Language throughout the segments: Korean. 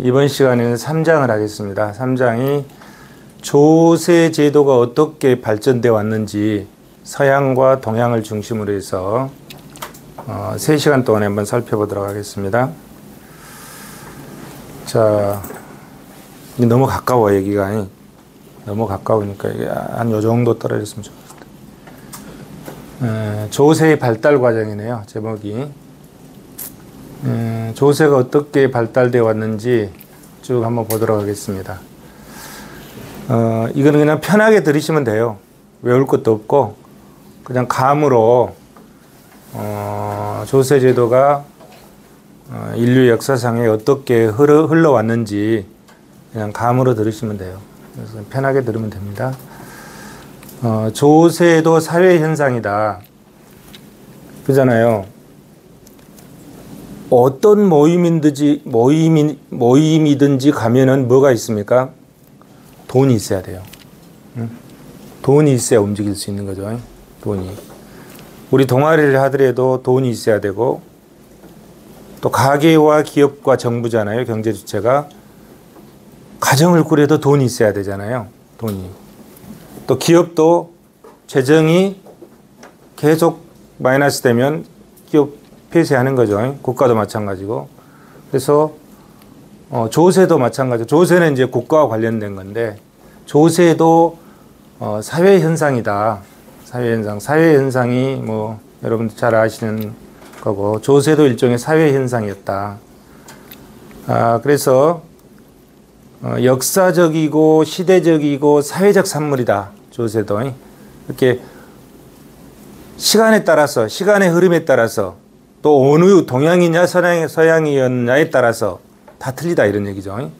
이번 시간에는 3장을 하겠습니다. 3장이 조세 제도가 어떻게 발전되어 왔는지 서양과 동양을 중심으로 해서 3시간 동안에 한번 살펴보도록 하겠습니다. 자, 너무 가까워, 여기가. 너무 가까우니까 이게 한 요 정도 떨어졌으면 좋겠다. 조세의 발달 과정이네요, 제목이. 조세가 어떻게 발달되어 왔는지 쭉 한번 보도록 하겠습니다. 이거는 그냥 편하게 들으시면 돼요. 외울 것도 없고 그냥 감으로 조세 제도가 인류 역사상에 어떻게 흘러왔는지 그냥 감으로 들으시면 돼요. 그래서 편하게 들으면 됩니다. 조세도 사회 현상이다. 그잖아요. 어떤 모임이든지 가면은 뭐가 있습니까? 돈이 있어야 돼요. 응? 돈이 있어야 움직일 수 있는 거죠. 돈이. 우리 동아리를 하더라도 돈이 있어야 되고, 또 가게와 기업과 정부잖아요. 경제 주체가. 가정을 꾸려도 돈이 있어야 되잖아요. 돈이. 또 기업도 재정이 계속 마이너스 되면 기업 폐쇄하는 거죠. 국가도 마찬가지고. 그래서 조세도 마찬가지고, 조세는 이제 국가와 관련된 건데 조세도 사회 현상이다. 사회 현상. 사회 현상이 뭐 여러분들 잘 아시는 거고, 조세도 일종의 사회 현상이었다. 그래서 역사적이고 시대적이고 사회적 산물이다. 조세도. 이렇게 시간에 따라서, 시간의 흐름에 따라서, 또 어느 동양이냐 서양이었냐에 따라서 다 틀리다, 이런 얘기죠.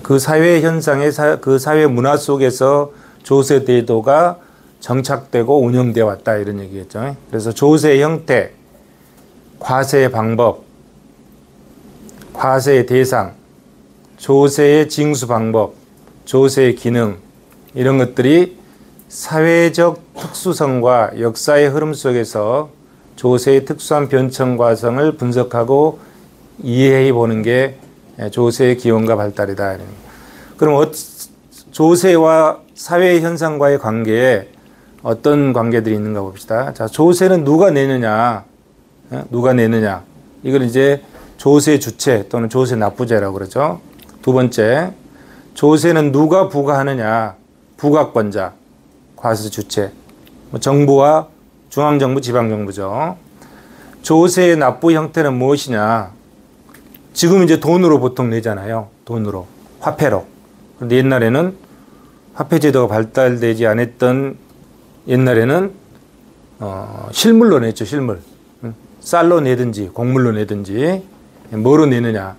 그 사회 현상의 그 사회 문화 속에서 조세 제도가 정착되고 운영되어 왔다, 이런 얘기겠죠. 그래서 조세의 형태, 과세의 방법, 과세의 대상, 조세의 징수 방법, 조세의 기능, 이런 것들이 사회적 특수성과 역사의 흐름 속에서 조세의 특수한 변천 과정을 분석하고 이해해 보는 게 조세의 기원과 발달이다. 그럼 조세와 사회 현상과의 관계에 어떤 관계들이 있는가 봅시다. 자, 조세는 누가 내느냐? 누가 내느냐? 이걸 이제 조세 주체 또는 조세 납부제라고 그러죠. 두 번째, 조세는 누가 부과하느냐? 부과권자, 과세 주체. 정부와 중앙정부, 지방정부죠. 조세의 납부 형태는 무엇이냐? 지금 이제 돈으로 보통 내잖아요. 돈으로. 화폐로. 그런데 옛날에는 화폐제도가 발달되지 않았던 옛날에는 실물로 냈죠. 실물. 쌀로 내든지 곡물로 내든지. 뭐로 내느냐?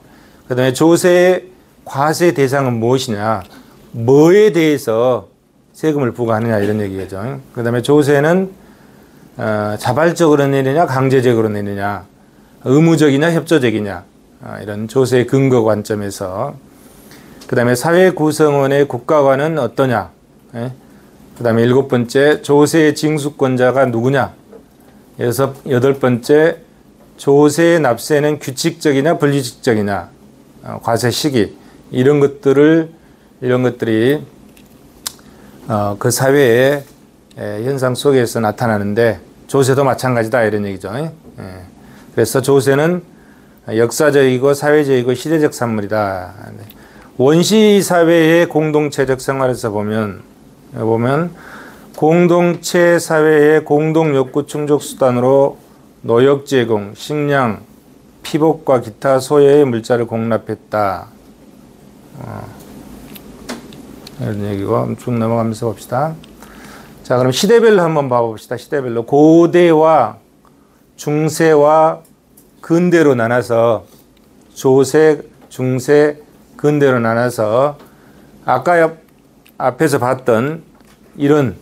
그 다음에 조세의 과세 대상은 무엇이냐? 뭐에 대해서 세금을 부과하느냐, 이런 얘기죠. 그 다음에 조세는 자발적으로 내느냐, 강제적으로 내느냐, 의무적이냐, 협조적이냐, 이런 조세의 근거 관점에서. 그 다음에 사회 구성원의 국가관은 어떠냐. 그 다음에 7번째, 조세의 징수권자가 누구냐. 여덟 번째, 조세의 납세는 규칙적이냐, 불규칙적이냐, 과세 시기, 이런 것들이 그 사회의 현상 속에서 나타나는데, 조세도 마찬가지다, 이런 얘기죠. 그래서 조세는 역사적이고 사회적이고 시대적 산물이다. 원시 사회의 공동체적 생활에서 보면 공동체 사회의 공동 욕구 충족 수단으로 노역 제공, 식량, 피복과 기타 소요의 물자를 공납했다. 이런 얘기고 쭉 넘어가면서 봅시다. 자, 그럼 시대별로 한번 봐봅시다. 시대별로. 고대와 중세와 근대로 나눠서, 조세, 중세, 근대로 나눠서 아까 앞에서 봤던 이런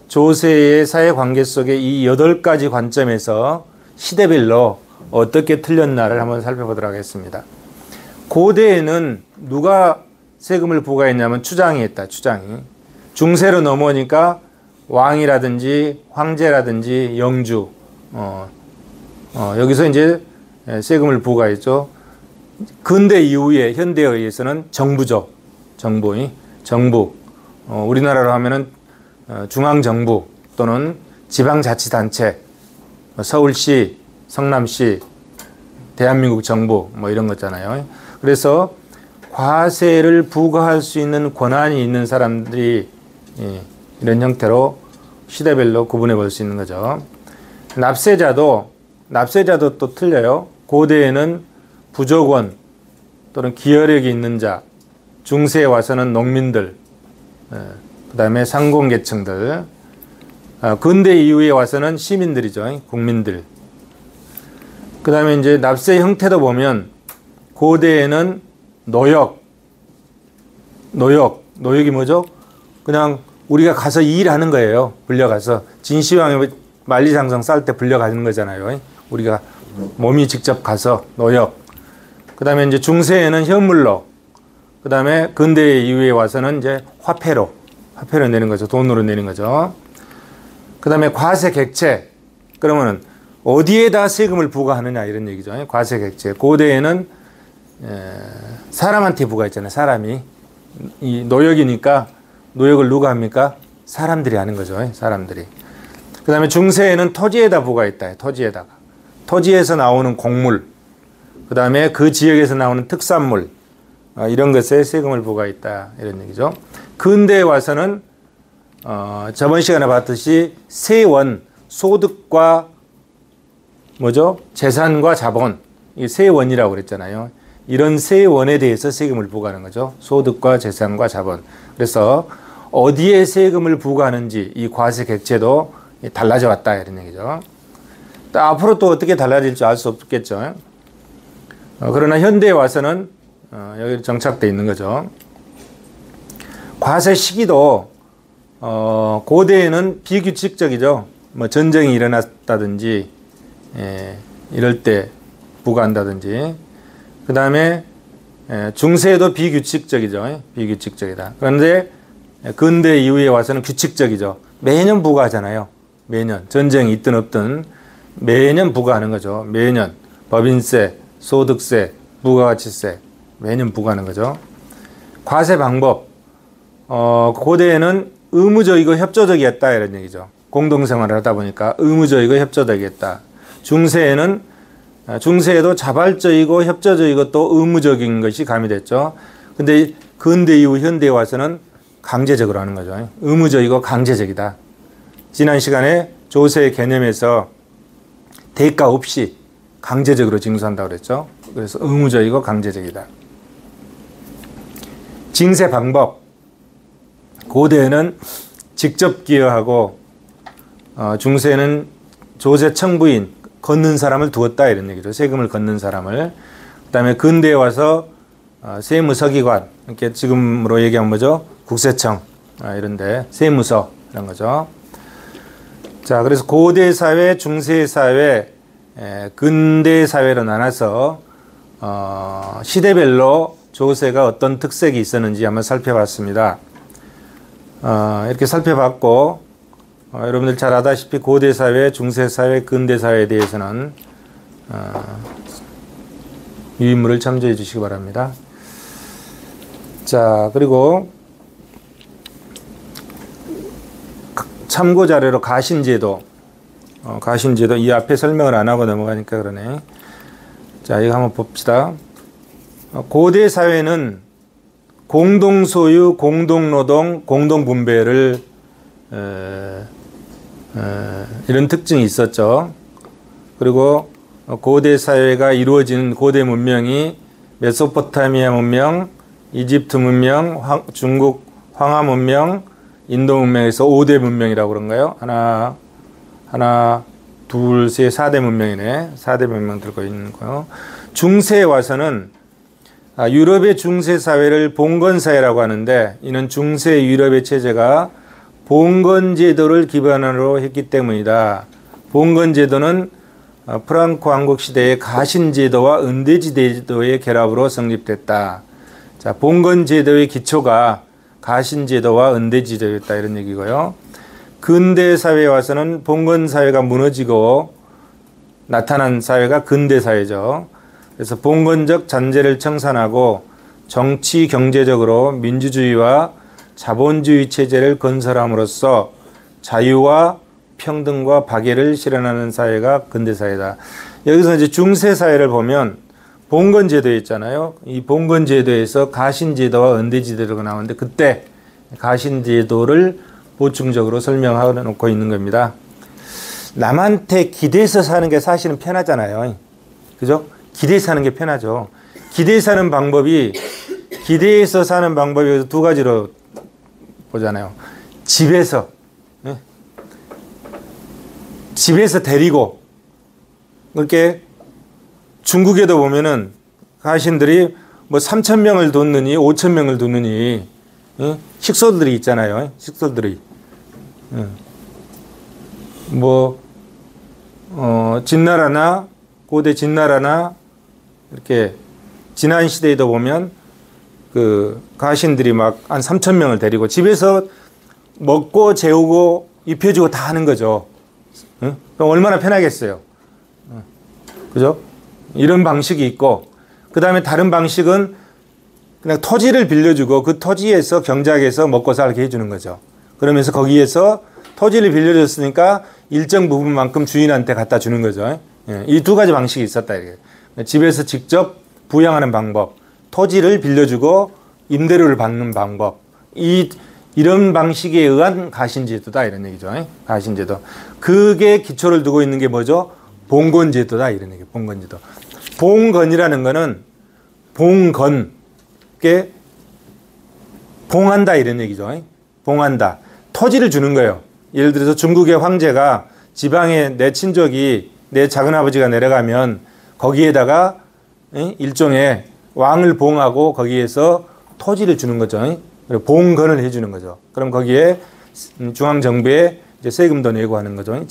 조세의 사회관계 속에 이 8가지 관점에서 시대별로 어떻게 틀렸나를 한번 살펴보도록 하겠습니다. 고대에는 누가 세금을 부과했냐면 추장이 했다. 추장이. 중세로 넘어오니까 왕이라든지 황제라든지 영주, 여기서 이제 세금을 부과했죠. 근대 이후에 현대에 의해서는 정부죠. 정부. 우리나라로 하면은 중앙정부 또는 지방자치단체, 서울시, 성남시, 대한민국 정부 뭐 이런 거잖아요. 그래서 과세를 부과할 수 있는 권한이 있는 사람들이 이런 형태로 시대별로 구분해 볼 수 있는 거죠. 납세자도 또 틀려요. 고대에는 부족원 또는 기여력이 있는 자, 중세에 와서는 농민들, 그 다음에 상공계층들, 근대 이후에 와서는 시민들이죠. 국민들. 그 다음에 이제 납세 형태도 보면 고대에는 노역이 뭐죠? 그냥 우리가 가서 일하는 거예요. 불려가서. 진시황의 만리장성 쌀 때 불려가는 거잖아요. 우리가 몸이 직접 가서 노역. 그 다음에 이제 중세에는 현물로. 그 다음에 근대 이후에 와서는 이제 화폐로 내는 거죠. 돈으로 내는 거죠. 그 다음에 과세 객체. 그러면은 어디에다 세금을 부과하느냐 이런 얘기죠. 과세 객체. 고대에는 사람한테 부과했잖아요. 사람이. 이 노역이니까 노역을 누가 합니까? 사람들이 하는 거죠. 사람들이. 그 다음에 중세에는 토지에다 부과했다. 토지에다가. 토지에서 나오는 곡물. 그 다음에 그 지역에서 나오는 특산물. 이런 것에 세금을 부과했다. 이런 얘기죠. 근대에 와서는 저번 시간에 봤듯이 세원, 소득과 뭐죠? 재산과 자본. 이 세원이라고 그랬잖아요. 이런 세원에 대해서 세금을 부과하는 거죠. 소득과 재산과 자본. 그래서 어디에 세금을 부과하는지 이 과세 객체도 달라져 왔다 이런 얘기죠. 또 앞으로 또 어떻게 달라질지 알 수 없겠죠. 그러나 현대에 와서는 여기 정착되어 있는 거죠. 과세 시기도 고대에는 비규칙적이죠. 뭐 전쟁이 일어났다든지 이럴 때 부과한다든지. 그 다음에 중세에도 비규칙적이죠. 비규칙적이다. 그런데 근대 이후에 와서는 규칙적이죠. 매년 부과하잖아요. 매년. 전쟁이 있든 없든 매년 부과하는 거죠. 매년. 법인세, 소득세, 부가가치세 매년 부과하는 거죠. 과세 방법. 고대에는 의무적이고 협조적이었다 이런 얘기죠. 공동생활을 하다 보니까 의무적이고 협조적이었다. 중세에도 자발적이고 협조적이고 또 의무적인 것이 가미됐죠. 근데 근대 이후 현대에 와서는 강제적으로 하는 거죠. 의무적이고 강제적이다. 지난 시간에 조세의 개념에서 대가 없이 강제적으로 징수한다고 그랬죠. 그래서 의무적이고 강제적이다. 징세 방법. 고대에는 직접 기여하고 중세에는 조세 청부인 걷는 사람을 두었다 이런 얘기죠. 세금을 걷는 사람을. 그 다음에 근대에 와서 세무서기관, 이렇게 지금으로 얘기하면 뭐죠? 국세청 이런데 세무서 이런 거죠. 자, 그래서 고대 사회, 중세 사회, 근대 사회로 나눠서 시대별로 조세가 어떤 특색이 있었는지 한번 살펴봤습니다. 이렇게 살펴봤고 여러분들 잘 아다시피 고대 사회, 중세 사회, 근대 사회에 대해서는 유인물을 참조해 주시기 바랍니다. 자, 그리고 참고 자료로 가신제도 이 앞에 설명을 안 하고 넘어가니까 그러네. 자, 이거 한번 봅시다. 고대 사회는 공동소유, 공동노동, 공동분배를 이런 특징이 있었죠. 그리고 고대 사회가 이루어진 고대 문명이 메소포타미아 문명, 이집트 문명, 중국 황하 문명, 인도 문명에서 5대 문명이라고 그런가요? 하나, 둘, 셋, 4대 문명이네. 4대 문명 들고 있는 거요. 중세에 와서는 유럽의 중세 사회를 봉건사회라고 하는데 이는 중세 유럽의 체제가 봉건제도를 기반으로 했기 때문이다. 봉건제도는 프랑코 왕국 시대의 가신제도와 은대지제도의 결합으로 성립됐다. 자, 봉건제도의 기초가 가신제도와 은대지제도였다 이런 얘기고요. 근대 사회에 와서는 봉건사회가 무너지고 나타난 사회가 근대사회죠. 그래서 봉건적 잔재를 청산하고 정치 경제적으로 민주주의와 자본주의 체제를 건설함으로써 자유와 평등과 박애를 실현하는 사회가 근대사회다. 여기서 이제 중세사회를 보면 봉건제도 있잖아요. 이 봉건제도에서 가신제도와 은대제도가 나오는데 그때 가신제도를 보충적으로 설명하고 놓고 있는 겁니다. 남한테 기대서 사는 게 사실은 편하잖아요. 그죠? 기대서 사는 게 편하죠. 기대서 사는 방법이, 기대서 사는 방법이 두 가지로 보잖아요. 집에서, 집에서 데리고, 그렇게 중국에도 보면은 가신들이 뭐 3,000명을 뒀느니 5,000명을 뒀느니 식소들이 있잖아요. 식소들이. 진나라나 고대 진나라나 이렇게 지난 시대에도 보면 그 가신들이 막 한 3,000명을 데리고 집에서 먹고 재우고 입혀주고 다 하는 거죠. 그럼 얼마나 편하겠어요. 그죠? 이런 방식이 있고, 그 다음에 다른 방식은 그냥 토지를 빌려주고 그 토지에서 경작해서 먹고 살게 해주는 거죠. 그러면서 거기에서 토지를 빌려줬으니까 일정 부분만큼 주인한테 갖다 주는 거죠. 이 두 가지 방식이 있었다. 이게. 집에서 직접 부양하는 방법, 토지를 빌려주고 임대료를 받는 방법, 이런 방식에 의한 가신제도다 이런 얘기죠. 가신제도. 그게 기초를 두고 있는 게 뭐죠? 봉건제도다 이런 얘기예요. 봉건제도. 봉건이라는 거는 봉건, 게 봉한다 이런 얘기죠. 봉한다. 토지를 주는 거예요. 예를 들어서 중국의 황제가 지방에 내 친족이, 내 작은아버지가 내려가면 거기에다가 일종의 왕을 봉하고 거기에서 토지를 주는 거죠. 봉건을 해주는 거죠. 그럼 거기에 중앙정부에 이제 세금도 내고 하는 거죠.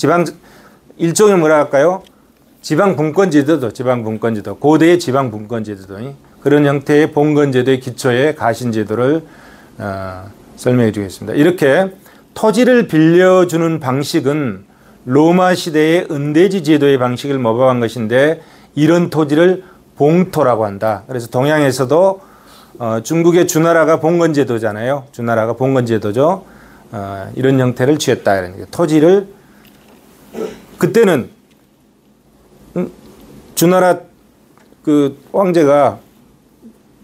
일종의 뭐라 할까요? 지방분권제도도, 지방분권제도. 고대의 지방분권제도도. 그런 형태의 봉건제도의 기초에 가신제도를 설명해 주겠습니다. 이렇게 토지를 빌려주는 방식은 로마 시대의 은대지 제도의 방식을 모방한 것인데 이런 토지를 봉토라고 한다. 그래서 동양에서도 중국의 주나라가 봉건제도잖아요. 주나라가 봉건제도죠. 이런 형태를 취했다. 토지를 그때는 주나라 그 황제가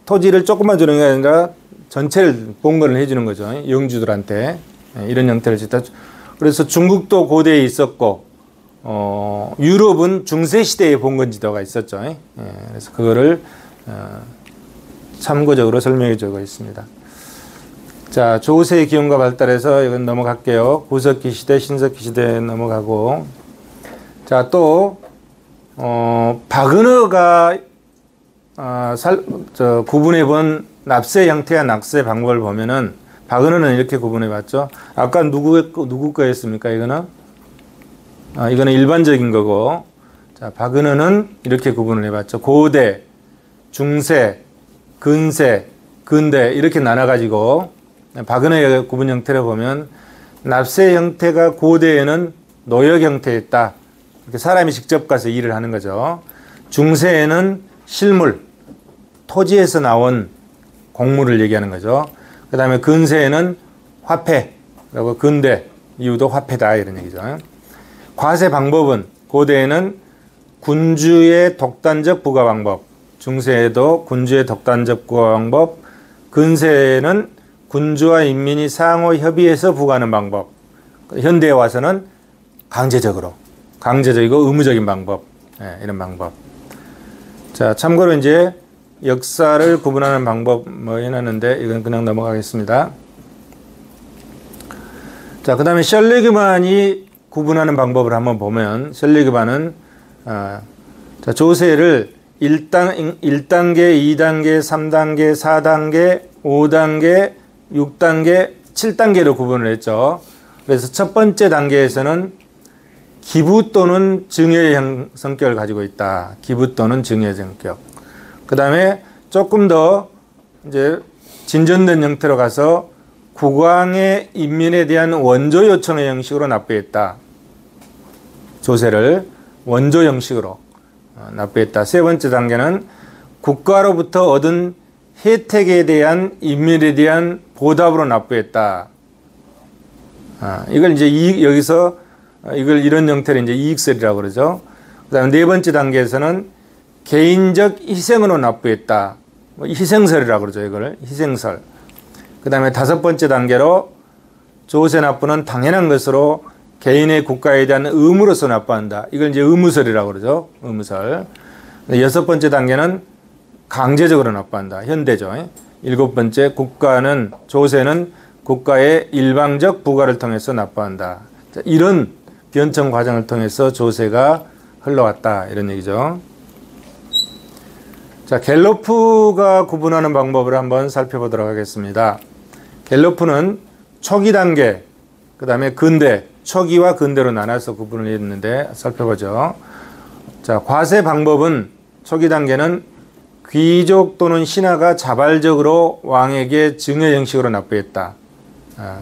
토지를 조금만 주는 게 아니라 전체를 봉건을 해주는 거죠. 영주들한테. 이런 형태를 짓다. 그래서 중국도 고대에 있었고, 유럽은 중세시대에 봉건제도가 있었죠. 그래서 그거를 참고적으로 설명해 주고 있습니다. 자, 조세의 기원과 발달해서 이건 넘어갈게요. 구석기 시대, 신석기 시대 넘어가고. 자, 또, 박은어가 구분해 본 납세 형태와 납세 방법을 보면은 박은어는 이렇게 구분해 봤죠. 아까 누구 거였습니까? 이거는? 이거는 일반적인 거고. 자, 박은어는 이렇게 구분을 해 봤죠. 고대, 중세, 근세, 근대 이렇게 나눠 가지고 박은어의 구분 형태를 보면 납세 형태가 고대에는 노역 형태였다. 이렇게 사람이 직접 가서 일을 하는 거죠. 중세에는 실물, 토지에서 나온 공물을 얘기하는 거죠. 그 다음에 근세에는 화폐, 그리고 근대, 이유도 화폐다 이런 얘기죠. 과세 방법은 고대에는 군주의 독단적 부과 방법, 중세에도 군주의 독단적 부과 방법, 근세에는 군주와 인민이 상호 협의해서 부과하는 방법, 현대에 와서는 강제적이고 의무적인 방법, 이런 방법. 자, 참고로 이제 역사를 구분하는 방법 해놨는데 이건 그냥 넘어가겠습니다. 자, 그 다음에 셜리그만이 구분하는 방법을 한번 보면 셜리그만은 조세를 1단계, 2단계, 3단계, 4단계, 5단계, 6단계, 7단계로 구분을 했죠. 그래서 첫 번째 단계에서는 기부 또는 증여의 성격을 가지고 있다. 기부 또는 증여의 성격. 그 다음에 조금 더 이제 진전된 형태로 가서 국왕의 인민에 대한 원조 요청의 형식으로 납부했다. 조세를 원조 형식으로. 납부했다. 세 번째 단계는 국가로부터 얻은 혜택에 대한 인민에 대한 보답으로 납부했다. 이걸 이제 여기서 이걸 이런 형태로 이제 이익설이라고 그러죠. 그다음에 네 번째 단계에서는 개인적 희생으로 납부했다. 희생설이라고 그러죠. 이걸 희생설. 그다음에 다섯 번째 단계로 조세 납부는 당연한 것으로 개인의 국가에 대한 의무로서 납부한다. 이걸 이제 의무설이라고 그러죠. 의무설. 여섯 번째 단계는 강제적으로 납부한다. 현대죠. 일곱 번째 조세는 국가의 일방적 부과를 통해서 납부한다. 이런 변청 과정을 통해서 조세가 흘러왔다. 이런 얘기죠. 자, 갤로프가 구분하는 방법을 한번 살펴보도록 하겠습니다. 갤로프는 초기 단계, 그 다음에 근대, 초기와 근대로 나눠서 구분을 했는데 살펴보죠. 자, 과세 방법은 초기 단계는 귀족 또는 신하가 자발적으로 왕에게 증여 형식으로 납부했다.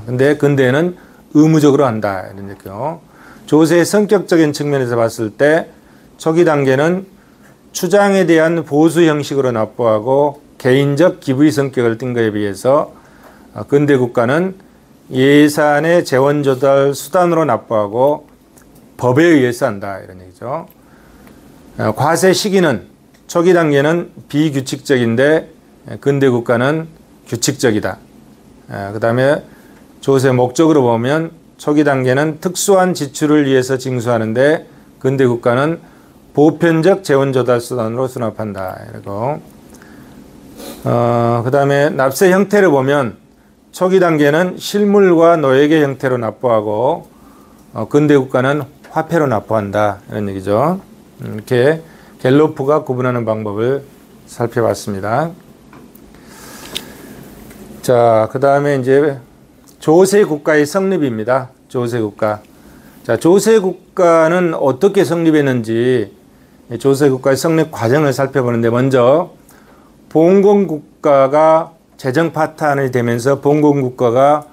근데 근대에는 의무적으로 한다. 이런 얘기요. 조세의 성격적인 측면에서 봤을 때 초기 단계는 추장에 대한 보수 형식으로 납부하고 개인적 기부의 성격을 띈 것에 비해서 근대 국가는 예산의 재원 조달 수단으로 납부하고 법에 의해서 한다. 이런 얘기죠. 과세 시기는 초기 단계는 비규칙적인데 근대 국가는 규칙적이다. 그 다음에 조세 목적으로 보면 초기 단계는 특수한 지출을 위해서 징수하는데 근대 국가는 보편적 재원 조달 수단으로 수납한다. 이러고 그 다음에 납세 형태를 보면 초기 단계는 실물과 노예계 형태로 납부하고 근대 국가는 화폐로 납부한다. 이런 얘기죠. 이렇게 갤로프가 구분하는 방법을 살펴봤습니다. 자, 그 다음에 이제 조세국가의 성립입니다. 조세국가. 자, 조세국가는 어떻게 성립했는지 조세국가의 성립 과정을 살펴보는데 먼저 봉건국가가 재정 파탄이 되면서 봉건국가가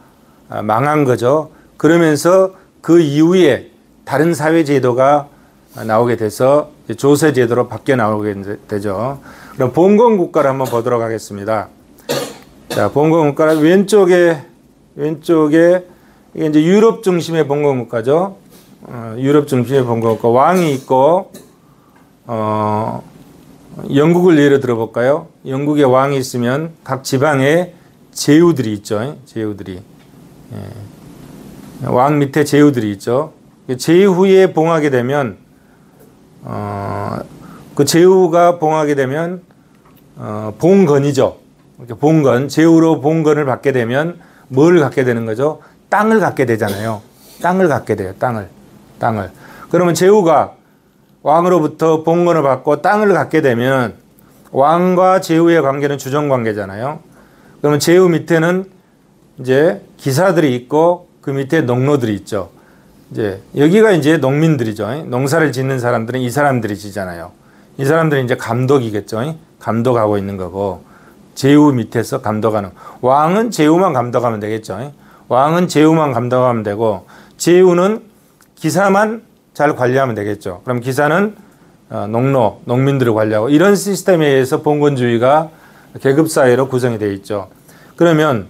망한 거죠. 그러면서 그 이후에 다른 사회제도가 나오게 돼서 조세제도로 바뀌어 나오게 되죠. 그럼 봉건국가를 한번 보도록 하겠습니다. 자, 봉건국가는 왼쪽에 이게 이제 유럽 중심의 봉건국가죠. 유럽 중심의 봉건국가. 왕이 있고, 영국을 예를 들어볼까요? 영국에 왕이 있으면 각 지방에 제후들이 있죠. 제후들이. 왕 밑에 제후들이 있죠. 제후에 봉하게 되면, 그 제후가 봉하게 되면, 봉건이죠. 봉건, 제후로 봉건을 받게 되면 뭘 갖게 되는 거죠? 땅을 갖게 되잖아요. 땅을 갖게 돼요. 땅을. 그러면 제후가 왕으로부터 봉건을 받고 땅을 갖게 되면 왕과 제후의 관계는 주종관계잖아요. 그러면 제후 밑에는 이제 기사들이 있고 그 밑에 농노들이 있죠. 이제 여기가 이제 농민들이죠. 농사를 짓는 사람들은 이 사람들이 지잖아요. 이 사람들은 이제 감독이겠죠. 감독하고 있는 거고 제후 밑에서 감독하는. 왕은 제후만 감독하면 되겠죠. 왕은 제후만 감독하면 되고 제후는 기사만 잘 관리하면 되겠죠. 그럼 기사는 농민들을 관리하고 이런 시스템에 의해서 봉건주의가 계급사회로 구성이 되어 있죠. 그러면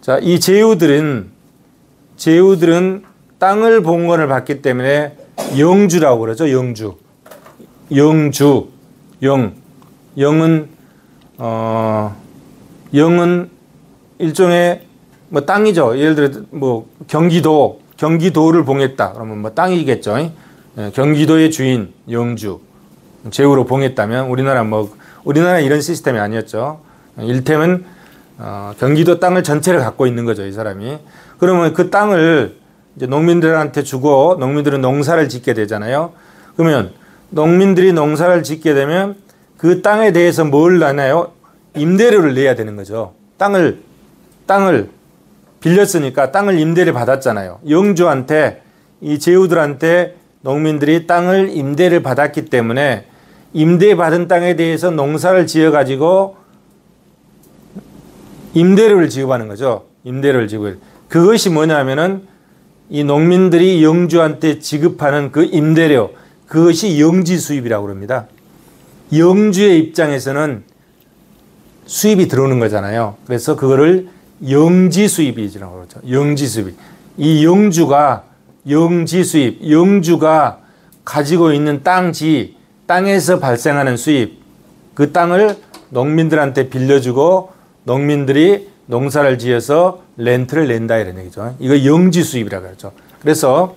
자, 이 제후들은 땅을 봉건을 받기 때문에 영주라고 그러죠. 영은 일종의 뭐 땅이죠. 예를 들어 뭐 경기도를 봉했다. 그러면 뭐 땅이겠죠. 경기도의 주인 영주 제후로 봉했다면 우리나라 이런 시스템이 아니었죠. 일테면 경기도 땅을 전체를 갖고 있는 거죠. 이 사람이. 그러면 그 땅을 이제 농민들한테 주고 농민들은 농사를 짓게 되잖아요. 그러면 농민들이 농사를 짓게 되면 그 땅에 대해서 뭘 내나요? 임대료를 내야 되는 거죠. 땅을 빌렸으니까 땅을 임대를 받았잖아요. 영주한테 이 제후들한테 농민들이 땅을 임대를 받았기 때문에 임대받은 땅에 대해서 농사를 지어가지고 임대료를 지급하는 거죠. 임대료를 지급. 그것이 뭐냐면은 이 농민들이 영주한테 지급하는 그 임대료, 그것이 영지 수입이라고 그럽니다. 영주의 입장에서는 수입이 들어오는 거잖아요. 그래서 그거를 영지 수입이라고 그러죠. 영지 수입. 이 영주가 영지 수입, 영주가 가지고 있는 땅지, 땅에서 발생하는 수입, 그 땅을 농민들한테 빌려주고 농민들이 농사를 지어서 렌트를 낸다 이런 얘기죠. 이거 영지 수입이라고 그러죠. 그래서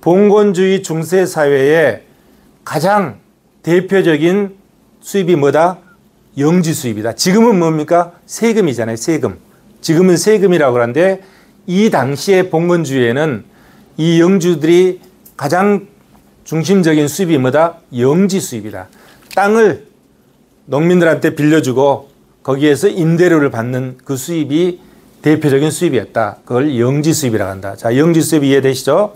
봉건주의 중세 사회의 가장 대표적인 수입이 뭐다? 영지 수입이다. 지금은 뭡니까? 세금이잖아요. 세금. 지금은 세금이라고 하는데 이 당시의 봉건주의에는 이 영주들이 가장 중심적인 수입이 뭐다? 영지 수입이다. 땅을 농민들한테 빌려주고 거기에서 임대료를 받는 그 수입이 대표적인 수입이었다. 그걸 영지 수입이라고 한다. 자, 영지 수입 이해되시죠?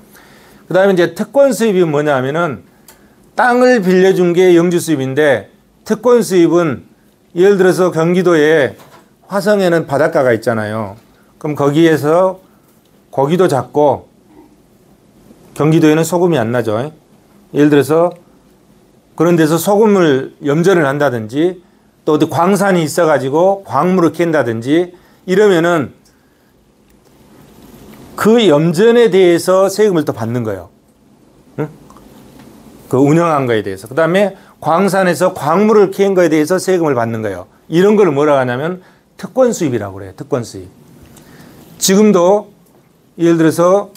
그 다음에 이제 특권 수입이 뭐냐 하면은 땅을 빌려준 게 영지 수입인데 특권 수입은 예를 들어서 경기도에 화성에는 바닷가가 있잖아요. 그럼 거기에서 고기도 잡고 경기도에는 소금이 안 나죠. 예를 들어서 그런 데서 소금을 염전을 한다든지 또 어디 광산이 있어가지고 광물을 캔다든지 이러면은 그 염전에 대해서 세금을 또 받는 거예요. 응? 그 운영한 거에 대해서. 그 다음에 광산에서 광물을 캔 거에 대해서 세금을 받는 거예요. 이런 걸 뭐라고 하냐면 특권 수입이라고 그래요. 특권 수입. 지금도 예를 들어서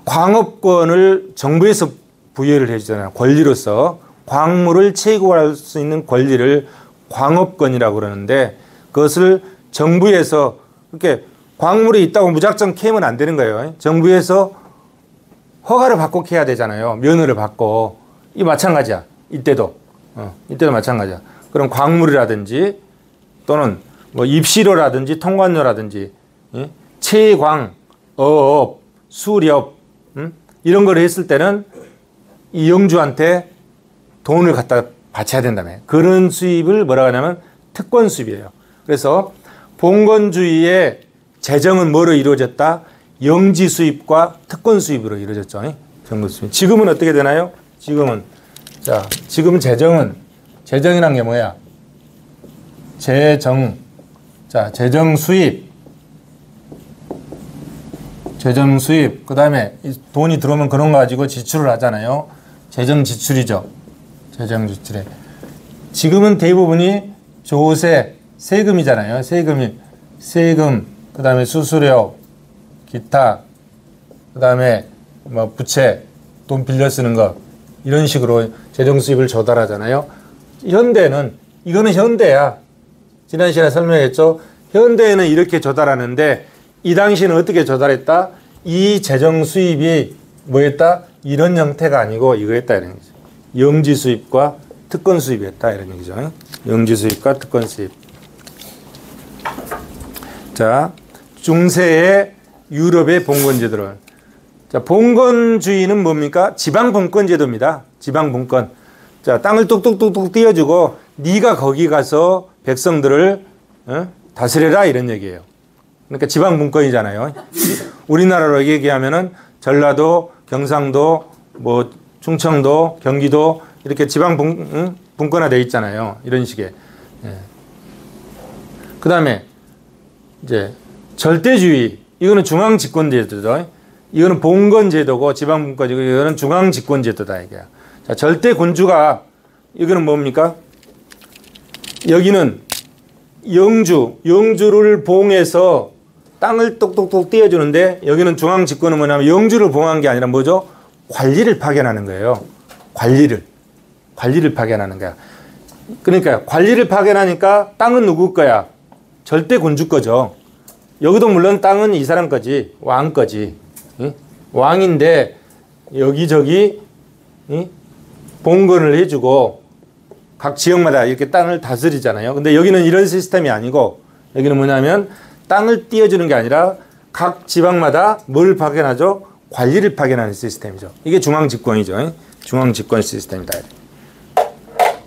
광업권을 정부에서 부여를 해주잖아요. 권리로서 광물을 채굴할 수 있는 권리를 광업권이라고 그러는데 그것을 정부에서 이렇게 광물이 있다고 무작정 캐면 안 되는 거예요. 정부에서 허가를 받고 캐야 되잖아요. 면허를 받고. 이 마찬가지야. 이때도. 이때도 마찬가지야. 그럼 광물이라든지 또는 뭐 입시료라든지 통관료라든지 채광, 어업, 수렵 이런 걸 했을 때는 이 영주한테 돈을 갖다 바쳐야 된다며. 그런 수입을 뭐라고 하냐면 특권 수입이에요. 그래서 봉건주의의 재정은 뭐로 이루어졌다? 영지 수입과 특권 수입으로 이루어졌죠. 정부 수입. 지금은 어떻게 되나요? 지금은 재정이란 게 뭐야? 재정. 자, 재정 수입. 재정 수입. 그 다음에 돈이 들어오면 그런 거 가지고 지출을 하잖아요. 재정 지출이죠. 재정 지출에. 지금은 대부분이 조세, 세금이잖아요. 세금, 그 다음에 수수료, 기타, 그 다음에 뭐 부채, 돈 빌려 쓰는 거, 이런 식으로 재정 수입을 조달하잖아요. 현대는, 이거는 현대야. 지난 시간에 설명했죠. 현대에는 이렇게 조달하는데, 이 당시에는 어떻게 조달했다? 이 재정 수입이 뭐였다? 이런 형태가 아니고 이거였다. 이런 거죠. 영지 수입과 특권 수입이었다. 이런 얘기죠. 영지 수입과 특권 수입. 자, 중세의 유럽의 봉건제도를. 자, 봉건주의는 뭡니까? 지방봉건제도입니다. 지방봉건. 자, 땅을 뚝뚝뚝뚝 띄워주고 네가 거기 가서 백성들을 다스려라 이런 얘기예요. 그러니까 지방분권이잖아요. 우리나라로 얘기하면은 전라도, 경상도, 뭐 충청도, 경기도 이렇게 지방분권화되어 있잖아요. 이런 식의. 예. 그 다음에 이제 절대주의. 이거는 중앙집권제도죠. 이거는 봉건제도고 지방분권제고 이거는 중앙집권제도다 이게. 자, 절대군주가 이거는 뭡니까? 여기는 영주를 봉해서 땅을 똑똑똑 띄워주는데 여기는 중앙집권은 뭐냐면 영주를 봉한 게 아니라 뭐죠? 관리를 파견하는 거예요. 관리를 파견하는 거야. 그러니까 관리를 파견하니까 땅은 누구 거야? 절대군주 거죠. 여기도 물론 땅은 이 사람 거지. 왕 거지. 응? 왕인데 여기저기 봉건을 해주고 각 지역마다 이렇게 땅을 다스리잖아요. 근데 여기는 이런 시스템이 아니고 여기는 뭐냐면 땅을 띄워주는 게 아니라 각 지방마다 뭘 파견하죠? 관리를 파견하는 시스템이죠. 이게 중앙집권이죠. 중앙집권 시스템이다.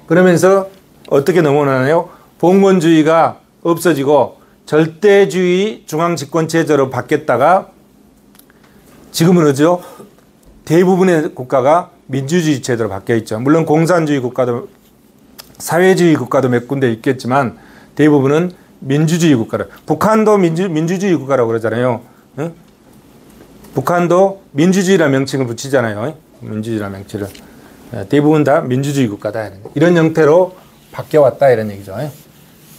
그러면서 어떻게 넘어가나요? 봉건주의가 없어지고 절대주의 중앙집권 체제로 바뀌었다가 지금은 어죠? 대부분의 국가가 민주주의 제도로 바뀌어 있죠. 물론 공산주의 국가도 사회주의 국가도 몇 군데 있겠지만 대부분은 민주주의 국가로. 북한도 민주주의 국가라고 그러잖아요. 응? 북한도 민주주의라는 명칭을 붙이잖아요. 민주주의라는 명칭을. 대부분 다 민주주의 국가다. 이런 형태로 바뀌어왔다 이런 얘기죠.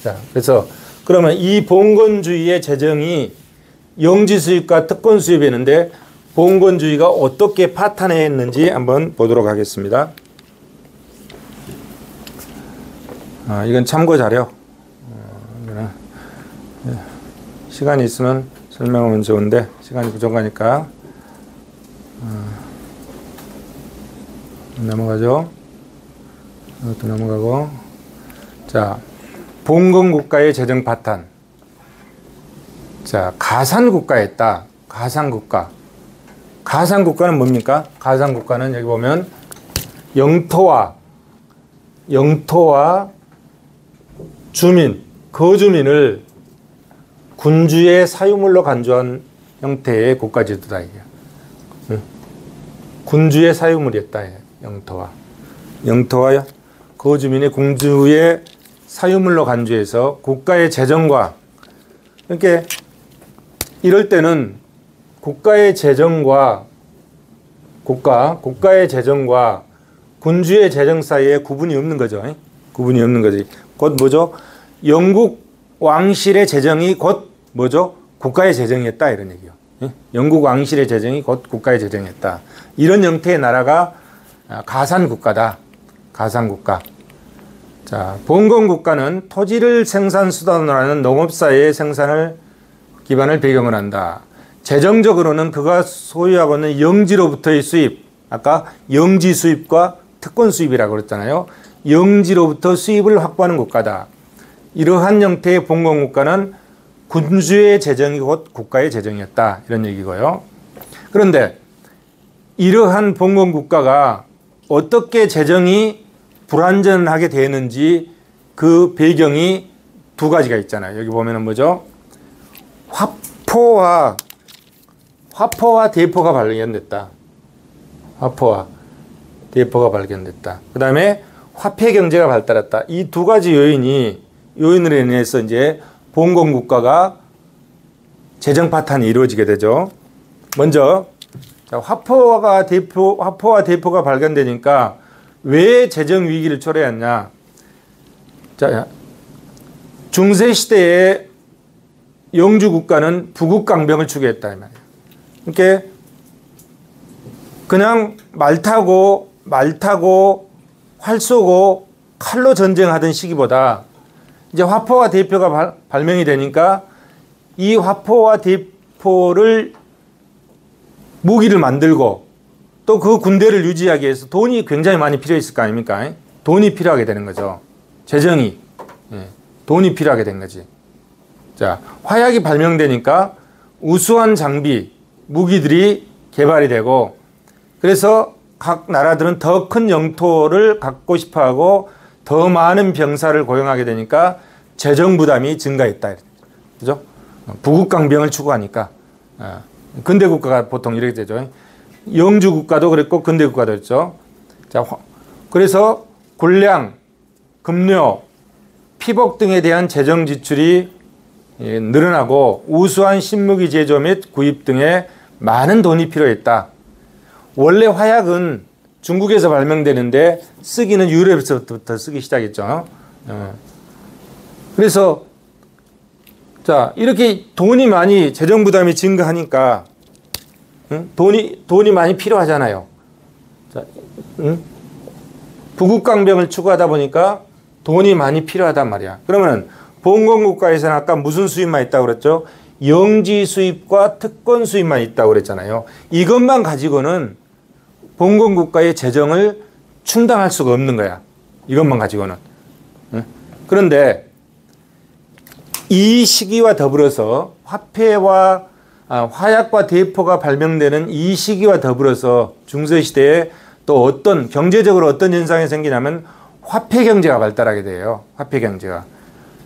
자, 그래서 그러면 이 봉건주의의 재정이 영지 수입과 특권 수입이었는데 봉건주의가 어떻게 파탄했는지 한번 보도록 하겠습니다. 이건 참고 자료. 시간이 있으면 설명하면 좋은데 시간이 부족하니까 넘어가죠. 이것도 넘어가고. 자, 봉건국가의 재정 파탄. 자, 가산국가였다. 가산국가. 가산국가는 뭡니까? 가산국가는 여기 보면 영토와 주민, 거주민을 군주의 사유물로 간주한 형태의 국가제도다. 이게. 군주의 사유물이었다. 영토와 거주민의 공주의 사유물로 간주해서 국가의 재정과, 그러니까 이럴 때는 국가의 재정과 국가의 재정과 군주의 재정 사이에 구분이 없는 거죠. 구분이 없는 거지. 곧 뭐죠? 영국 왕실의 재정이 곧 뭐죠? 국가의 재정이었다 이런 얘기요. 영국 왕실의 재정이 곧 국가의 재정이었다. 이런 형태의 나라가 가산국가다. 가산국가. 자, 봉건국가는 토지를 생산수단으로 하는 농업사회의 생산을 기반을 배경을 한다. 재정적으로는 그가 소유하고 있는 영지로부터의 수입, 아까 영지 수입과 특권 수입이라고 그랬잖아요. 영지로부터 수입을 확보하는 국가다. 이러한 형태의 봉건국가는 군주의 재정이 곧 국가의 재정이었다. 이런 얘기고요. 그런데 이러한 봉건국가가 어떻게 재정이 불완전하게 되는지 그 배경이 두 가지가 있잖아요. 여기 보면은 뭐죠? 화포와 대포가 발견됐다. 화포와 대포가 발견됐다. 그 다음에 화폐 경제가 발달했다. 이 두 가지 요인으로 인해서 이제 봉건국가가 재정 파탄이 이루어지게 되죠. 먼저 화포와 대포가 발견되니까 왜 재정 위기를 초래했냐? 자, 중세 시대에 영주 국가는 부국강병을 추구했다 이 말이에요. 그러니까 그냥 말 타고 활 쏘고 칼로 전쟁하던 시기보다 이제 화포와 대포가 발명이 되니까 이 화포와 대포를 무기를 만들고 또 그 군대를 유지하기 위해서 돈이 굉장히 많이 필요했을 거 아닙니까? 돈이 필요하게 되는 거죠. 재정이. 돈이 필요하게 된 거지. 자, 화약이 발명되니까 우수한 장비, 무기들이 개발이 되고 그래서 각 나라들은 더 큰 영토를 갖고 싶어 하고 더 많은 병사를 고용하게 되니까 재정 부담이 증가했다. 그죠? 부국강병을 추구하니까. 근대 국가가 보통 이렇게 되죠. 영주 국가도 그랬고 근대 국가도 그랬죠. 자, 그래서 군량, 급료, 피복 등에 대한 재정 지출이 늘어나고 우수한 신무기 제조 및 구입 등에 많은 돈이 필요했다. 원래 화약은 중국에서 발명되는데 쓰기는 유럽에서부터 쓰기 시작했죠. 그래서 자, 이렇게 돈이 많이 재정 부담이 증가하니까 돈이 많이 필요하잖아요. 자, 부국강병을 추구하다 보니까 돈이 많이 필요하단 말이야. 그러면 봉건국가에서는 아까 무슨 수입만 있다고 그랬죠? 영지 수입과 특권 수입만 있다고 그랬잖아요. 이것만 가지고는 봉건국가의 재정을 충당할 수가 없는 거야. 이것만 가지고는. 그런데 이 시기와 더불어서 화약과 대포가 발명되는 이 시기와 더불어서 중세시대에 또 경제적으로 어떤 현상이 생기냐면 화폐 경제가 발달하게 돼요. 화폐 경제가.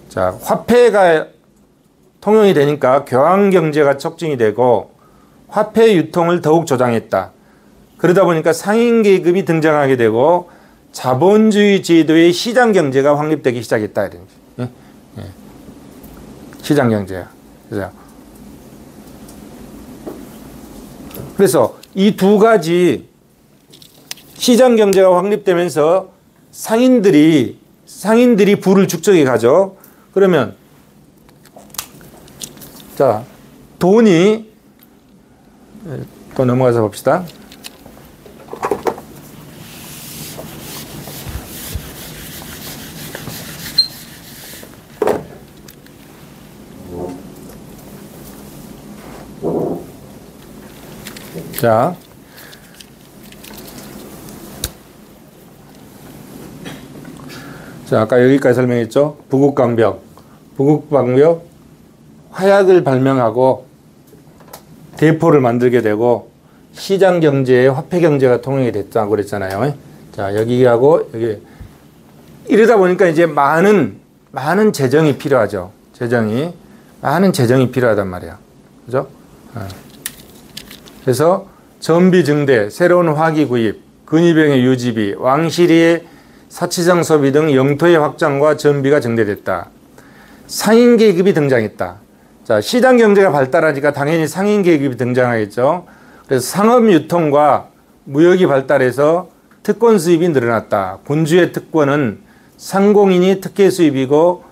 자, 화폐가 통용이 되니까 교환 경제가 촉진이 되고 화폐 유통을 더욱 조장했다. 그러다 보니까 상인 계급이 등장하게 되고 자본주의 제도의 시장 경제가 확립되기 시작했다 이런 거죠. 예? 예. 시장 경제가. 그래서 이 두 가지 시장 경제가 확립되면서 상인들이 부를 축적해 가죠. 그러면 자, 돈이 또 넘어가서 봅시다. 자, 아까 여기까지 설명했죠. 부국강병, 화약을 발명하고 대포를 만들게 되고 시장 경제에 화폐 경제가 통용이 됐다고 그랬잖아요. 자, 여기하고 여기 이러다 보니까 이제 많은 재정이 필요하죠. 많은 재정이 필요하단 말이야. 그죠? 그래서 전비 증대, 새로운 화기 구입, 근위병의 유지비, 왕실의 사치상 소비 등 영토의 확장과 전비가 증대됐다. 상인 계급이 등장했다. 자, 시장 경제가 발달하니까 당연히 상인 계급이 등장하겠죠. 그래서 상업 유통과 무역이 발달해서 특권 수입이 늘어났다. 군주의 특권은 상공인이 특혜 수입이고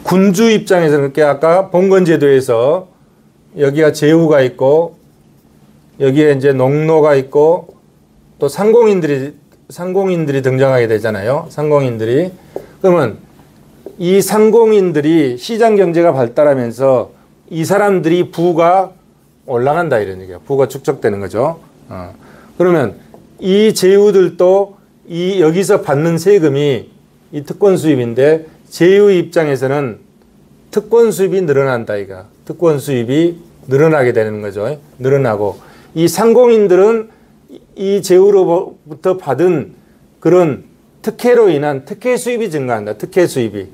군주 입장에서는 그렇게 아까 봉건제도에서 여기가 제후가 있고 여기에 이제 농노가 있고 또 상공인들이 등장하게 되잖아요. 상공인들이. 그러면 이 상공인들이 시장 경제가 발달하면서 이 사람들이 부가 올라간다 이런 얘기야. 부가 축적되는 거죠. 그러면 이 제후들도 이 여기서 받는 세금이 이 특권 수입인데 제후 입장에서는 특권 수입이 늘어난다 이가. 특권 수입이 늘어나게 되는 거죠. 늘어나고 이 상공인들은 이 제후로부터 받은 그런 특혜로 인한 특혜 수입이 증가한다. 특혜 수입이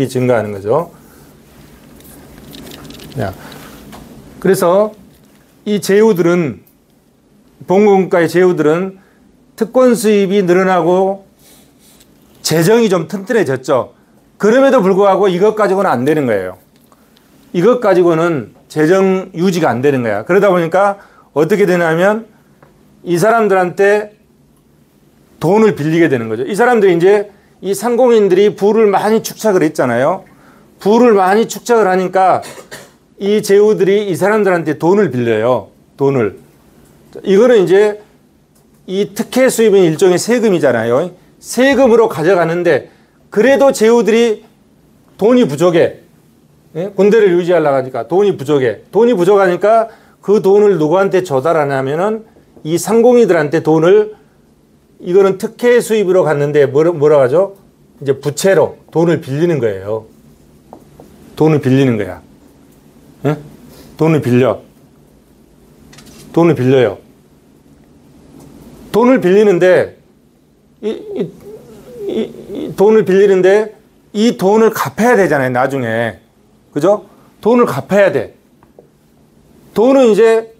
증가하는 거죠. 그래서 이 제후들은 봉건국가의 제후들은 특권 수입이 늘어나고 재정이 좀 튼튼해졌죠. 그럼에도 불구하고 이것 가지고는 안 되는 거예요. 이것 가지고는 재정 유지가 안 되는 거야. 그러다 보니까 어떻게 되냐면 이 사람들한테 돈을 빌리게 되는 거죠. 이 사람들이 이제 이 상공인들이 부를 많이 축적을 했잖아요. 부를 많이 축적을 하니까 이 제후들이 이 사람들한테 돈을 빌려요. 돈을. 이거는 이제 이 특혜 수입은 일종의 세금이잖아요. 세금으로 가져가는데 그래도 제후들이 돈이 부족해. 군대를 유지하려고 하니까 돈이 부족해. 돈이 부족하니까 그 돈을 누구한테 조달하냐면은 이 상공인들한테 돈을 이거는 특혜 수입으로 갔는데 뭐라고 하죠? 이제 부채로 돈을 빌리는 거예요. 돈을 빌리는 거야. 돈을 빌려요. 돈을 빌리는데 이 돈을 빌리는데 이 돈을 갚아야 되잖아요. 나중에. 그죠? 돈을 갚아야 돼. 돈은 이제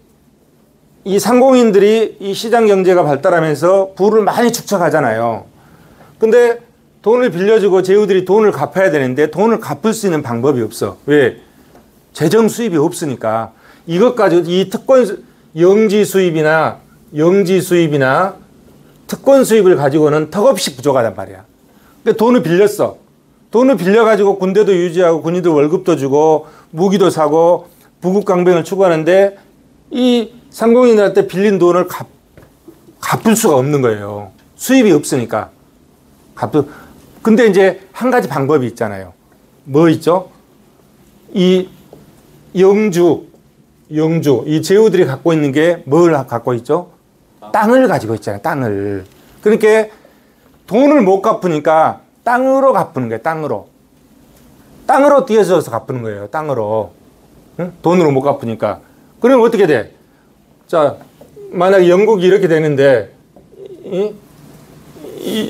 이 상공인들이 이 시장 경제가 발달하면서 부를 많이 축적하잖아요. 근데 돈을 빌려주고 제후들이 돈을 갚아야 되는데 돈을 갚을 수 있는 방법이 없어. 왜? 재정 수입이 없으니까. 이것 가지고 이 특권 영지 수입이나 특권 수입을 가지고는 턱없이 부족하단 말이야. 그러니까 돈을 빌렸어. 돈을 빌려가지고 군대도 유지하고 군인들 월급도 주고 무기도 사고 부국강병을 추구하는데 이 상공인들한테 빌린 돈을 갚을 수가 없는 거예요. 수입이 없으니까. 근데 이제 한 가지 방법이 있잖아요. 뭐 있죠? 이 영주, 이 제후들이 갖고 있는 게 뭘 갖고 있죠? 땅을 가지고 있잖아요. 땅을. 그러니까 돈을 못 갚으니까 땅으로 갚는 거예요. 땅으로 띄어져서 갚는 거예요. 땅으로. 응? 돈으로 못 갚으니까. 그러면 어떻게 돼? 자, 만약에 영국이 이렇게 되는데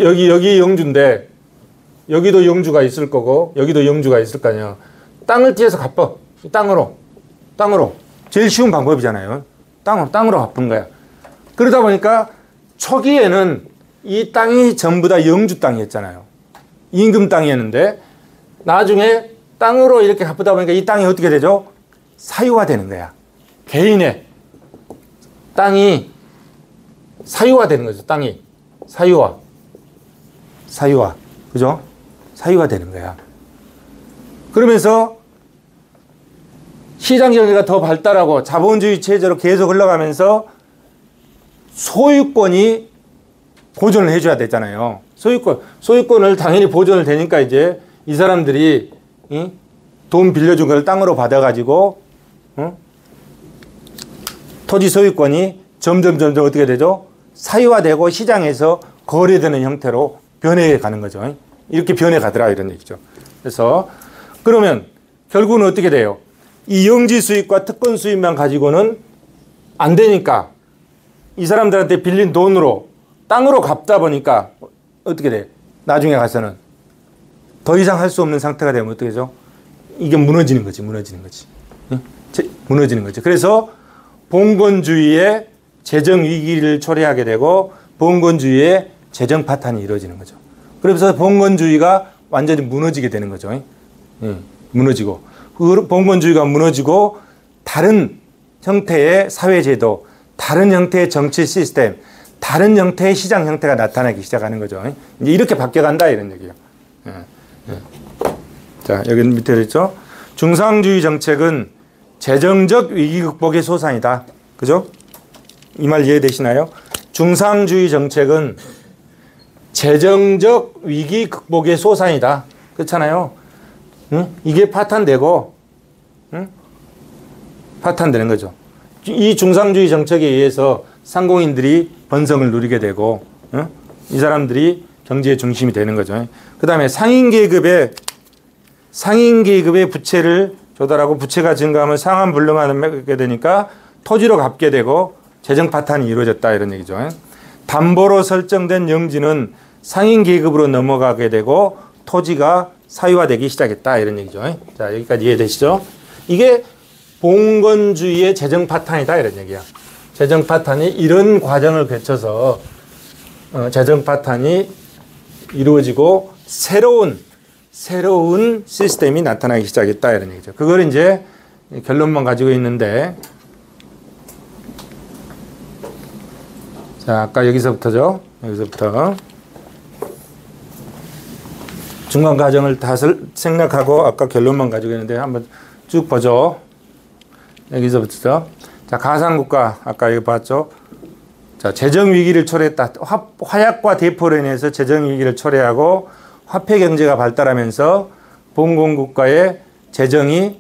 여기 영주인데 여기도 영주가 있을 거고 여기도 영주가 있을 거 아니에요. 땅을 띄어서 갚아. 땅으로. 제일 쉬운 방법이잖아요. 땅으로 갚은 거야. 그러다 보니까 초기에는 이 땅이 전부 다 영주 땅이었잖아요. 임금 땅이었는데 나중에 땅으로 이렇게 갚다 보니까 이 땅이 어떻게 되죠? 사유화되는 거야. 개인의 땅이 사유화되는 거죠. 땅이 사유화. 그죠? 사유화되는 거야. 그러면서 시장 경제가 더 발달하고 자본주의 체제로 계속 흘러가면서 소유권이 보존을 해줘야 되잖아요. 소유권을 당연히 보존을 되니까 이제 이 사람들이 돈 빌려준 걸 땅으로 받아가지고 토지 소유권이 점점 어떻게 되죠? 사유화되고 시장에서 거래되는 형태로 변해가는 거죠. 이렇게 변해가더라 이런 얘기죠. 그래서 그러면 결국은 어떻게 돼요? 이 영지 수입과 특권 수입만 가지고는 안 되니까 이 사람들한테 빌린 돈으로 땅으로 갚다 보니까 어떻게 돼? 나중에 가서는 더 이상 할 수 없는 상태가 되면 어떻게 되죠? 이게 무너지는 거지. 응? 무너지는 거죠. 그래서 봉건주의의 재정 위기를 초래하게 되고 봉건주의의 재정 파탄이 이루어지는 거죠. 그래서 봉건주의가 완전히 무너지게 되는 거죠. 무너지고 그 봉건주의가 무너지고 다른 형태의 사회제도, 다른 형태의 정치 시스템, 다른 형태의 시장 형태가 나타나기 시작하는 거죠. 이제 이렇게 바뀌어간다 이런 얘기예요. 자, 여기 밑에 있죠. 중상주의 정책은 재정적 위기 극복의 소산이다. 그죠? 이 말 이해되시나요? 중상주의 정책은 재정적 위기 극복의 소산이다. 그렇잖아요. 응? 이게 파탄되고, 응? 파탄되는 거죠. 이 중상주의 정책에 의해서 상공인들이 번성을 누리게 되고, 응? 이 사람들이 경제의 중심이 되는 거죠. 그 다음에 상인계급의 부채를 조달하고 부채가 증가하면 상환불능하게 되니까 토지로 갚게 되고 재정 파탄이 이루어졌다 이런 얘기죠. 담보로 설정된 영지는 상인계급으로 넘어가게 되고 토지가 사유화되기 시작했다 이런 얘기죠. 자, 여기까지 이해되시죠? 이게 봉건주의의 재정 파탄이다 이런 얘기야. 재정 파탄이 이런 과정을 거쳐서 재정 파탄이 이루어지고 새로운 시스템이 나타나기 시작했다 이런 얘기죠. 그걸 이제 결론만 가지고 있는데, 자, 아까 여기서부터죠. 여기서부터 중간 과정을 다 생략하고 아까 결론만 가지고 있는데 한번 쭉 보죠. 여기서부터죠. 자, 가상국가 아까 여기 봤죠. 자, 재정 위기를 초래했다. 화약과 대포로 인해서 재정 위기를 초래하고 화폐 경제가 발달하면서 봉건국가의 재정이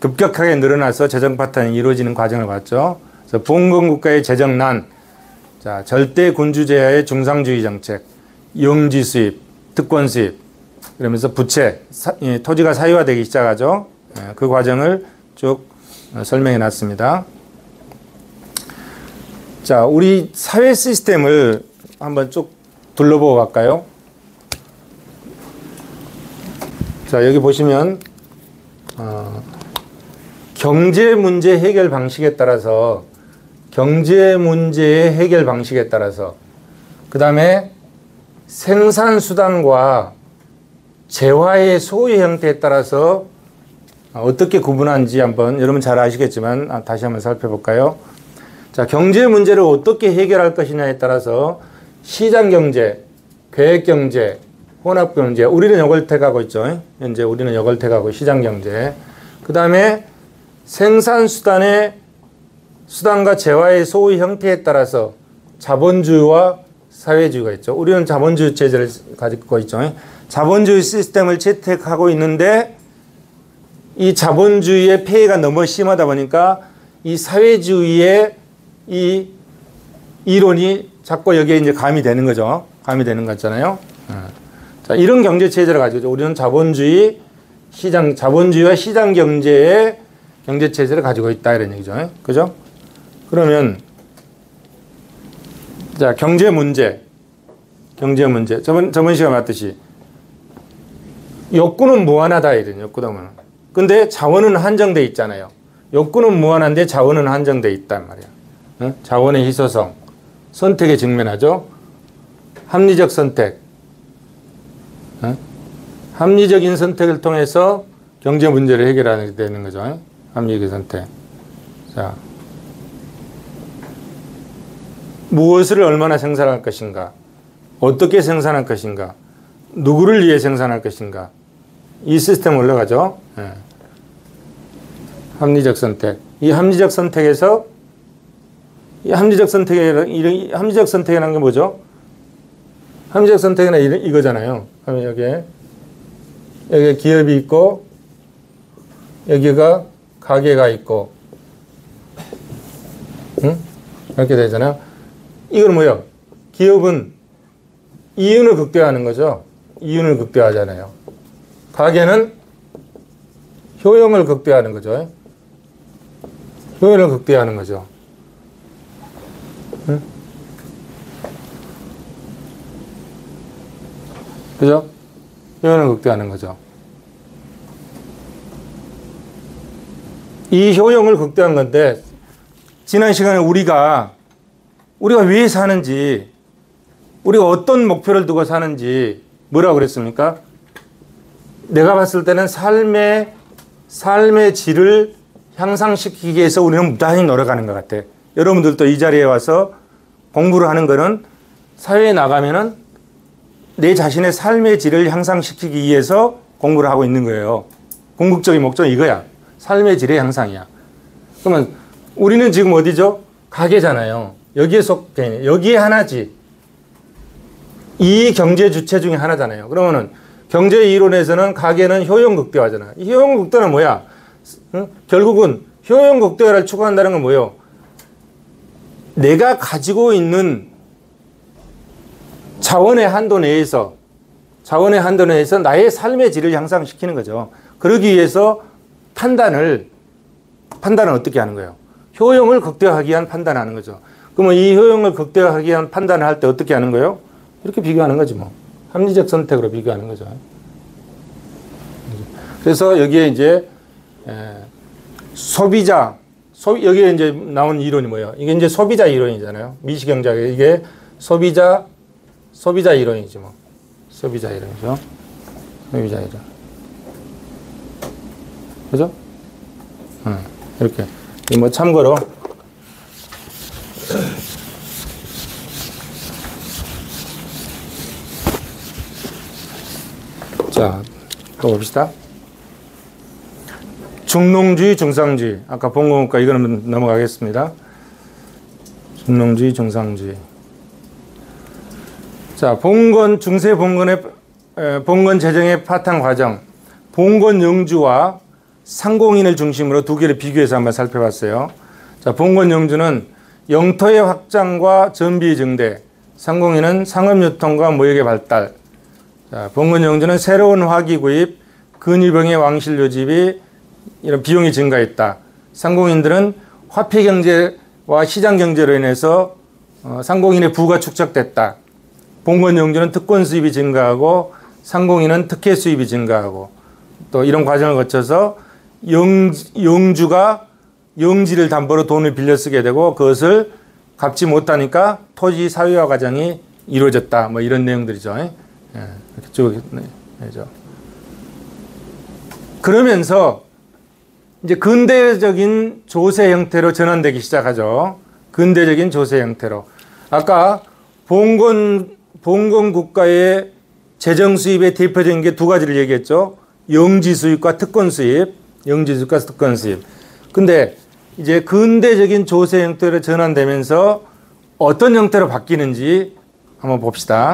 급격하게 늘어나서 재정 파탄이 이루어지는 과정을 봤죠. 그래서 봉건국가의 재정난, 자, 절대 군주제하의 중상주의 정책, 영지 수입, 특권 수입, 그러면서 부채, 토지가 사유화되기 시작하죠. 그 과정을 쭉 설명해 놨습니다. 자, 우리 사회 시스템을 한번 쭉 둘러보고 갈까요? 자, 여기 보시면 경제 문제 해결 방식에 따라서 경제 문제의 해결 방식에 따라서 그 다음에 생산수단과 재화의 소유 형태에 따라서 어떻게 구분하는지 한번 여러분 잘 아시겠지만 다시 한번 살펴볼까요? 자, 경제 문제를 어떻게 해결할 것이냐에 따라서 시장경제, 계획경제, 혼합경제, 우리는 이걸 택하고 있죠. 현재 우리는 이걸 택하고 시장경제. 그 다음에 생산수단의 수단과 재화의 소유 형태에 따라서 자본주의와 사회주의가 있죠. 우리는 자본주의 체제를 가지고 있죠. 자본주의 시스템을 채택하고 있는데 이 자본주의의 폐해가 너무 심하다 보니까 이 사회주의의 이 이론이 자꾸 여기에 이제 가미되는 거죠. 가미되는 거잖아요. 자, 이런 경제 체제를 가지고 있죠. 우리는 자본주의와 시장 경제의 경제 체제를 가지고 있다 이런 얘기죠. 그죠? 그러면 자, 경제 문제. 저번 시간에 봤듯이 욕구는 무한하다 이런 욕구는. 근데 자원은 한정돼 있잖아요. 욕구는 무한한데 자원은 한정돼 있단 말이야. 응? 자원의 희소성, 선택에 직면하죠. 합리적 선택. 응? 합리적인 선택을 통해서 경제 문제를 해결하게 되는 거죠. 응? 합리적 선택. 자, 무엇을 얼마나 생산할 것인가? 어떻게 생산할 것인가? 누구를 위해 생산할 것인가? 이 시스템 올라가죠. 예. 합리적 선택. 이 합리적 선택에서 합리적 선택이라는 게 뭐죠? 합리적 선택은 이거잖아요. 여기 기업이 있고 여기가 가게가 있고, 응? 이렇게 되잖아요. 이건 뭐예요? 기업은 이윤을 극대화하는 거죠. 이윤을 극대화하잖아요. 가게는 효용을 극대화하는 거죠. 효용을 극대화하는 거죠. 응? 그죠? 효용을 극대화하는 거죠. 이 효용을 극대화한 건데, 지난 시간에 우리가 왜 사는지, 우리가 어떤 목표를 두고 사는지 뭐라고 그랬습니까? 내가 봤을 때는 삶의 질을 향상시키기 위해서 우리는 무단히 노력하는 것 같아. 여러분들도 이 자리에 와서 공부를 하는 거는 사회에 나가면은 내 자신의 삶의 질을 향상시키기 위해서 공부를 하고 있는 거예요. 궁극적인 목적은 이거야. 삶의 질의 향상이야. 그러면 우리는 지금 어디죠? 가게잖아요. 여기에 속해. 여기에 하나지. 이 경제 주체 중에 하나잖아요. 그러면은 경제 이론에서는 가게는 효용 극대화잖아. 이 효용 극대화는 뭐야? 응? 결국은 효용 극대화를 추구한다는 건 뭐예요? 내가 가지고 있는 자원의 한도 내에서 나의 삶의 질을 향상시키는 거죠. 그러기 위해서 판단을 어떻게 하는 거예요? 효용을 극대화하기 위한 판단을 하는 거죠. 그러면 이 효용을 극대화하기 위한 판단을 할 때 어떻게 하는 거예요? 이렇게 비교하는 거지 뭐. 합리적 선택으로 비교하는 거죠. 그래서 여기에 이제 여기에 이제 나온 이론이 뭐예요? 이게 이제 소비자 이론이잖아요. 미시경제학의 이게 소비자 이론이지 뭐. 소비자 이론이죠. 소비자 이론. 그죠? 이렇게. 뭐 참고로 자, 또 봅시다. 중농주의, 중상주의. 아까 본 거니까 이거는 넘어가겠습니다. 중농주의, 중상주의. 자, 중세 봉건 재정의 파탄 과정. 봉건 영주와 상공인을 중심으로 두 개를 비교해서 한번 살펴봤어요. 자, 봉건 영주는 영토의 확장과 전비 증대, 상공인은 상업유통과 무역의 발달. 자, 봉건 영주는 새로운 화기 구입, 근위병의 왕실 요집이 이런 비용이 증가했다. 상공인들은 화폐 경제와 시장 경제로 인해서 상공인의 부가 축적됐다. 봉건 영주는 특권 수입이 증가하고 상공인은 특혜 수입이 증가하고 또 이런 과정을 거쳐서 영주가 영지를 담보로 돈을 빌려 쓰게 되고 그것을 갚지 못하니까 토지 사유화 과정이 이루어졌다. 뭐 이런 내용들이죠. 이렇게 쭉 내죠. 그러면서 이제 근대적인 조세 형태로 전환되기 시작하죠. 근대적인 조세 형태로. 아까 봉건 국가의 재정 수입의 대표적인 게 두 가지를 얘기했죠. 영지 수입과 특권 수입. 영지 수입과 특권 수입. 근데 이제 근대적인 조세 형태로 전환되면서 어떤 형태로 바뀌는지 한번 봅시다.